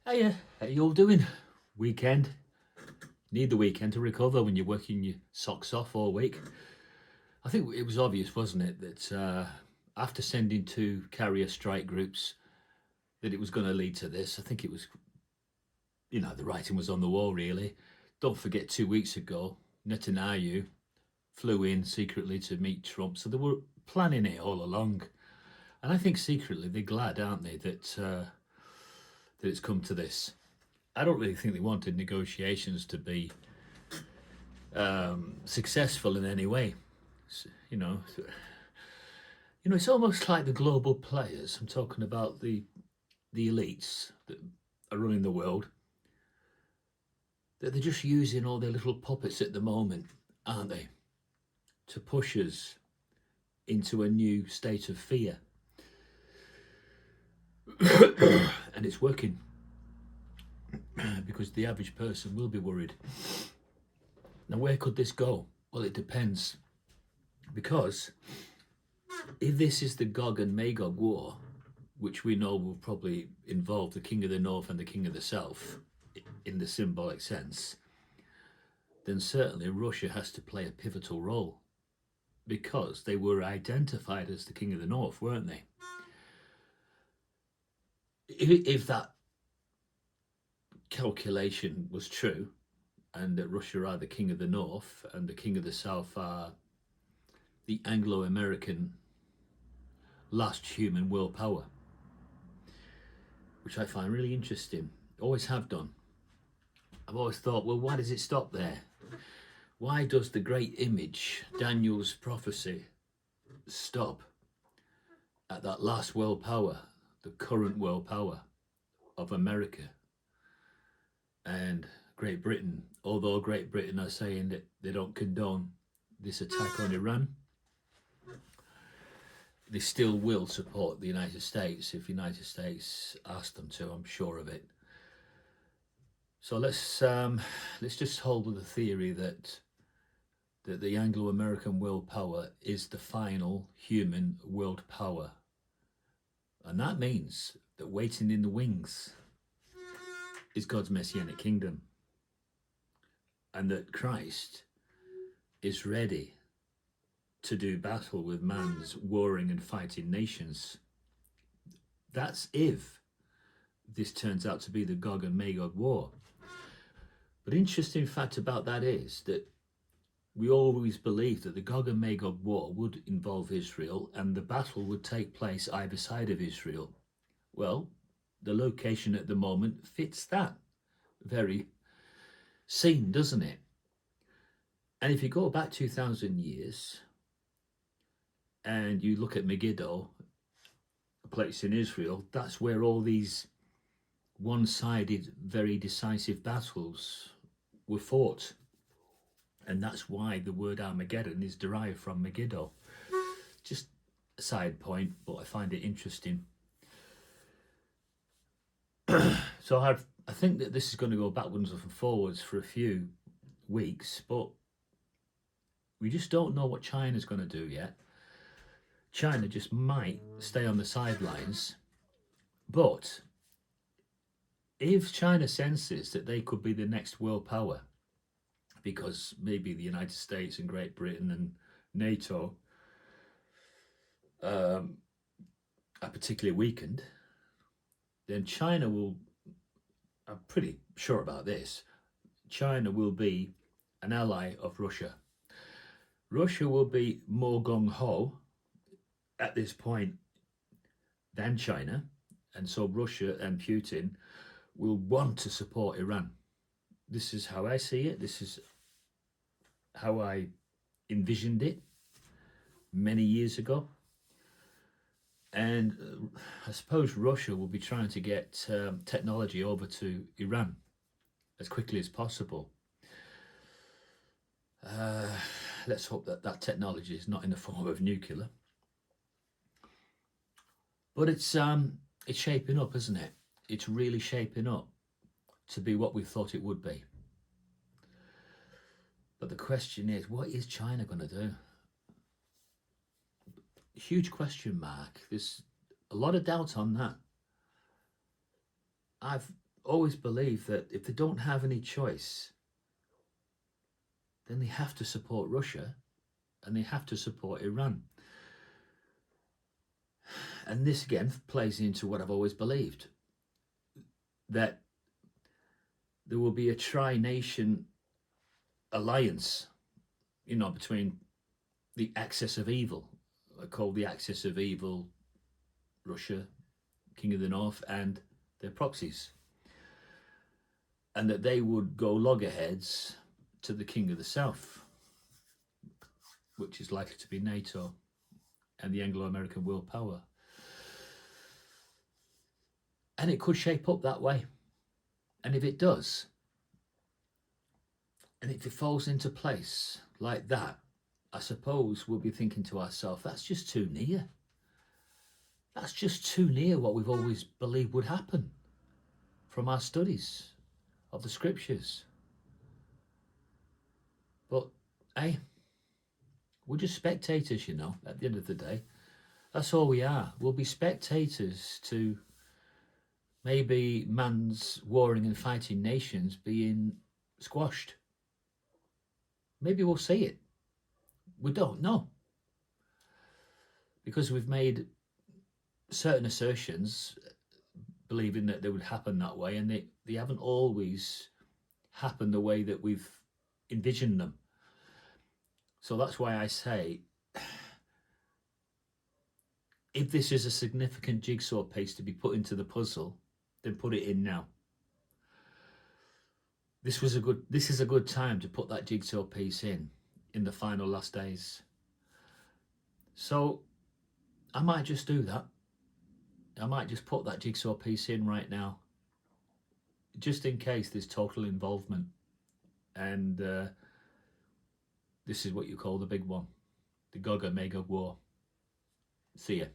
Hiya, how you all doing? Weekend. Need the weekend to recover when you're working your socks off all week. I think it was obvious, wasn't it, that after sending two carrier strike groups, that it was going to lead to this. I think it was, the writing was on the wall, really. Don't forget, 2 weeks ago, Netanyahu flew in secretly to meet Trump, so they were planning it all along. And I think secretly they're glad, aren't they, that it's come to this. I don't really think they wanted negotiations to be successful in any way. You know, it's almost like the global players. I'm talking about the elites that are running the world. That they're just using all their little puppets at the moment, aren't they, to push us into a new state of fear. And it's working because the average person will be worried. Now, where could this go? Well, it depends. Because if this is the Gog and Magog war, which we know will probably involve the King of the North and the King of the South in the symbolic sense, then certainly Russia has to play a pivotal role because they were identified as the King of the North, weren't they? If that calculation was true, and that Russia are the King of the North and the King of the South are the Anglo-American last human world power, which I find really interesting. Always have done. I've always thought, well, why does it stop there? Why does the great image, Daniel's prophecy, stop at that last world power, the current world power of America and Great Britain? Although Great Britain are saying that they don't condone this attack on Iran, they still will support the United States if the United States ask them to. I'm sure of it. So let's just hold with the theory that the Anglo-American world power is the final human world power, and that means that waiting in the wings is God's messianic kingdom, and that Christ is ready to do battle with man's warring and fighting nations. That's if this turns out to be the Gog and Magog war. But interesting fact about that is that we always believed that the Gog and Magog war would involve Israel and the battle would take place either side of Israel. Well, the location at the moment fits that very scene, doesn't it? And if you go back 2,000 years and you look at Megiddo, a place in Israel, that's where all these one-sided, very decisive battles were fought. And that's why the word Armageddon is derived from Megiddo. Just a side point, but I find it interesting. So I think that this is going to go backwards and forwards for a few weeks, but we just don't know what China's going to do yet. China just might stay on the sidelines, but if China senses that they could be the next world power, because maybe the United States and Great Britain and NATO are particularly weakened, then China will, I'm pretty sure about this, China will be an ally of Russia. Russia will be more gung-ho at this point than China, and so Russia and Putin will want to support Iran. This is how I see it. This is how I envisioned it many years ago. And I suppose Russia will be trying to get technology over to Iran as quickly as possible. Let's hope that that technology is not in the form of nuclear. But it's shaping up, isn't it? It's really shaping up to be what we thought it would be. But the question is, what is China going to do? Huge question mark. There's a lot of doubt on that. I've always believed that if they don't have any choice, then they have to support Russia and they have to support Iran. And this again plays into what I've always believed, that there will be a tri-nation alliance, between the axis of evil, called the axis of evil, Russia, King of the North, and their proxies. And that they would go loggerheads to the King of the South, which is likely to be NATO and the Anglo-American world power. And it could shape up that way. And if it does, and if it falls into place like that, I suppose we'll be thinking to ourselves, that's just too near. That's just too near what we've always believed would happen from our studies of the scriptures. But, hey, we're just spectators, at the end of the day. That's all we are. We'll be spectators to maybe man's warring and fighting nations being squashed. Maybe we'll see it. We don't know. Because we've made certain assertions believing that they would happen that way, and they haven't always happened the way that we've envisioned them. So that's why I say, if this is a significant jigsaw piece to be put into the puzzle, then put it in now. This is a good time to put that jigsaw piece in the final last days. So I might just do that. I might just put that jigsaw piece in right now, just in case there's total involvement. And this is what you call the big one, the Gog and Magog war. See ya.